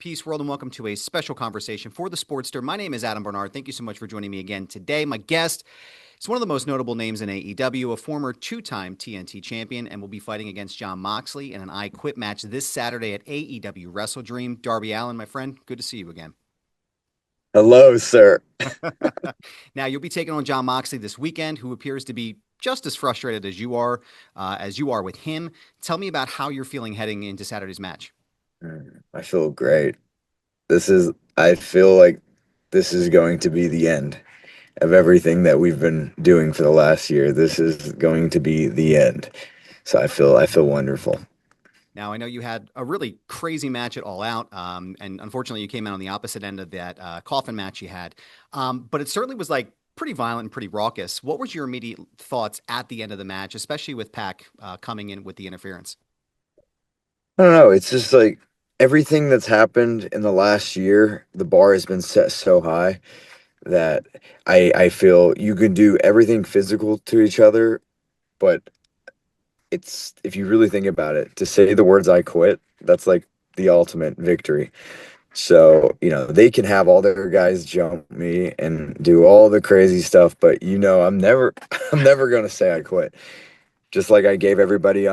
Peace, world, and welcome to a special conversation for the Sportster. My name is Adam Barnard. Thank you so much for joining me again today. My guest is one of the most notable names in AEW, a former two-time TNT champion, and will be fighting against Jon Moxley in an I Quit match this Saturday at AEW WrestleDream. Darby Allin, my friend, good to see you again. Hello, sir. Now, you'll be taking on Jon Moxley this weekend, who appears to be just as frustrated as you are with him. Tell me about how you're feeling heading into Saturday's match. I feel great. I feel like this is going to be the end of everything that we've been doing for the last year. This is going to be the end. So I feel wonderful. Now, I know you had a really crazy match at All Out, and unfortunately, you came out on the opposite end of that coffin match you had. But it certainly was like pretty violent and pretty raucous. What was your immediate thoughts at the end of the match, especially with Pac coming in with the interference? I don't know. It's just like everything that's happened in the last year, the bar has been set so high that I feel you can do everything physical to each other, but it's if you really think about it, to say the words "I quit," that's like the ultimate victory. So, they can have all their guys jump me and do all the crazy stuff, but I'm never I'm never gonna say I quit. Just like I gave everybody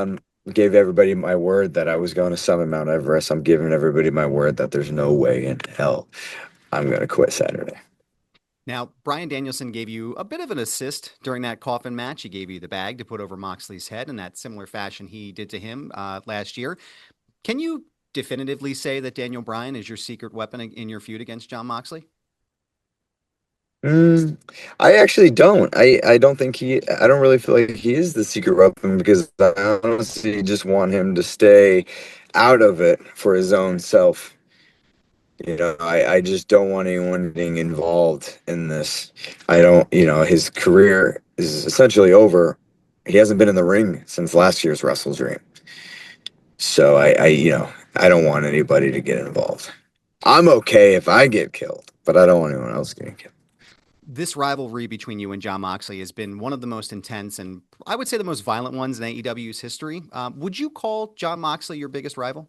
my word that I was going to summit Mount Everest, I'm giving everybody my word that there's no way in hell I'm gonna quit Saturday. Now, Bryan Danielson gave you a bit of an assist during that coffin match. He gave you the bag to put over Moxley's head in that similar fashion he did to him last year. Can you definitively say that Daniel Bryan is your secret weapon in your feud against Jon Moxley? Mm, I actually don't. I don't think I don't really feel like he is the secret weapon because I honestly just want him to stay out of it for his own self. I just don't want anyone getting involved in this. I don't, his career is essentially over. He hasn't been in the ring since last year's WrestleDream. So I don't want anybody to get involved. I'm okay if I get killed, but I don't want anyone else getting killed. This rivalry between you and Jon Moxley has been one of the most intense and I would say the most violent ones in AEW's history. Would you call Jon Moxley your biggest rival?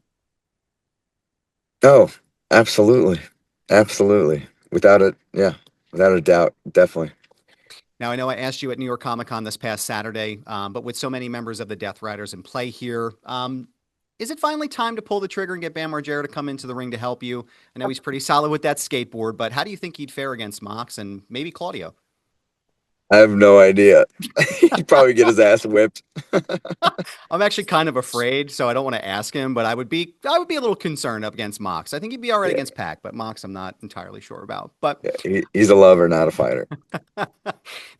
Oh, absolutely. Absolutely. Yeah, without a doubt, definitely. Now, I know I asked you at New York Comic Con this past Saturday, but with so many members of the Death Riders in play here, is it finally time to pull the trigger and get Bam Margera to come into the ring to help you? I know he's pretty solid with that skateboard, but how do you think he'd fare against Mox and maybe Claudio? I have no idea. He'd probably get his ass whipped. I'm actually kind of afraid, so I don't want to ask him, but I would be a little concerned up against Mox. I think he'd be all right Yeah, against Pac, but Mox I'm not entirely sure about. But yeah. He's a lover, not a fighter.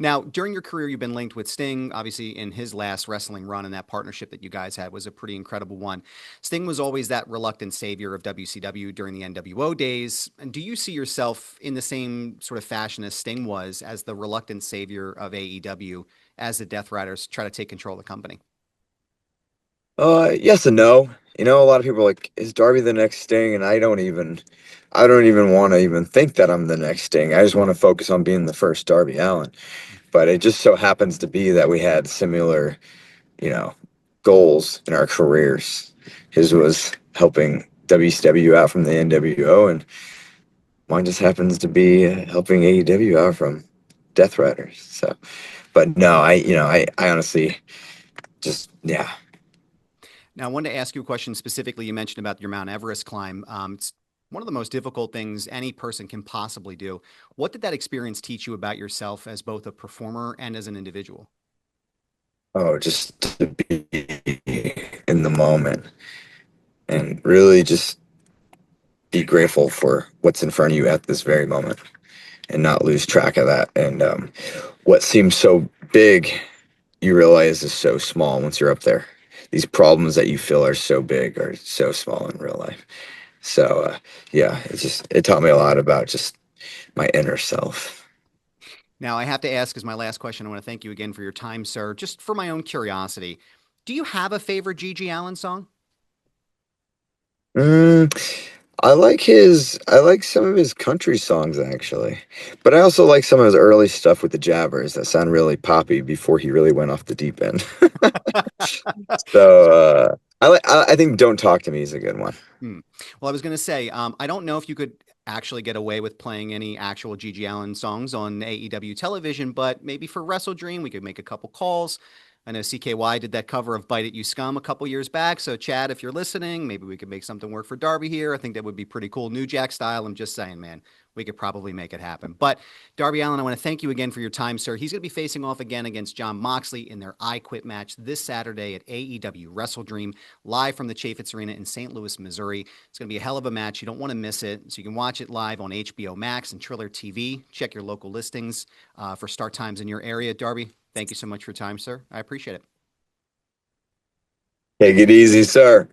now, during your career, you've been linked with Sting. Obviously, in his last wrestling run, and that partnership that you guys had was a pretty incredible one. Sting was always that reluctant savior of WCW during the NWO days. And do you see yourself in the same sort of fashion as Sting was, as the reluctant savior of AEW, as the Death Riders try to take control of the company? Yes and no. A lot of people are like, is Darby the next Sting? And I don't even want to even think that I'm the next Sting. I just want to focus on being the first Darby Allin. But it just so happens to be that we had similar, you know, goals in our careers. His was helping WCW out from the NWO, and mine just happens to be helping AEW out from Death Riders. So, but no, I honestly just, yeah. Now, I wanted to ask you a question specifically. You mentioned about your Mount Everest climb. It's one of the most difficult things any person can possibly do. What did that experience teach you about yourself as both a performer and as an individual? Oh, just to be in the moment and really just be grateful for what's in front of you at this very moment and not lose track of that. And what seems so big, you realize is so small once you're up there. These problems that you feel are so big are so small in real life. So yeah, it taught me a lot about just my inner self. Now, I have to ask as my last question. I want to thank you again for your time, sir. Just for my own curiosity, do you have a favorite Gigi Allen song? Mm, I like some of his country songs actually, but I also like some of his early stuff with the jabbers that sound really poppy before he really went off the deep end. So I think "Don't Talk to Me" is a good one. Hmm. Well, I was going to say, I don't know if you could actually get away with playing any actual Gigi Allen songs on AEW television, but maybe for WrestleDream, we could make a couple calls. I know CKY did that cover of Bite It You Scum a couple years back. So, Chad, if you're listening, maybe we could make something work for Darby here. I think that would be pretty cool. New Jack style. I'm just saying, man, we could probably make it happen. But, Darby Allin, I want to thank you again for your time, sir. He's going to be facing off again against Jon Moxley in their I Quit match this Saturday at AEW WrestleDream, live from the Chaffetz Arena in St. Louis, Missouri. It's going to be a hell of a match. You don't want to miss it. So you can watch it live on HBO Max and Triller TV. Check your local listings for start times in your area. Darby, thank you so much for your time, sir. I appreciate it. Take it easy, sir.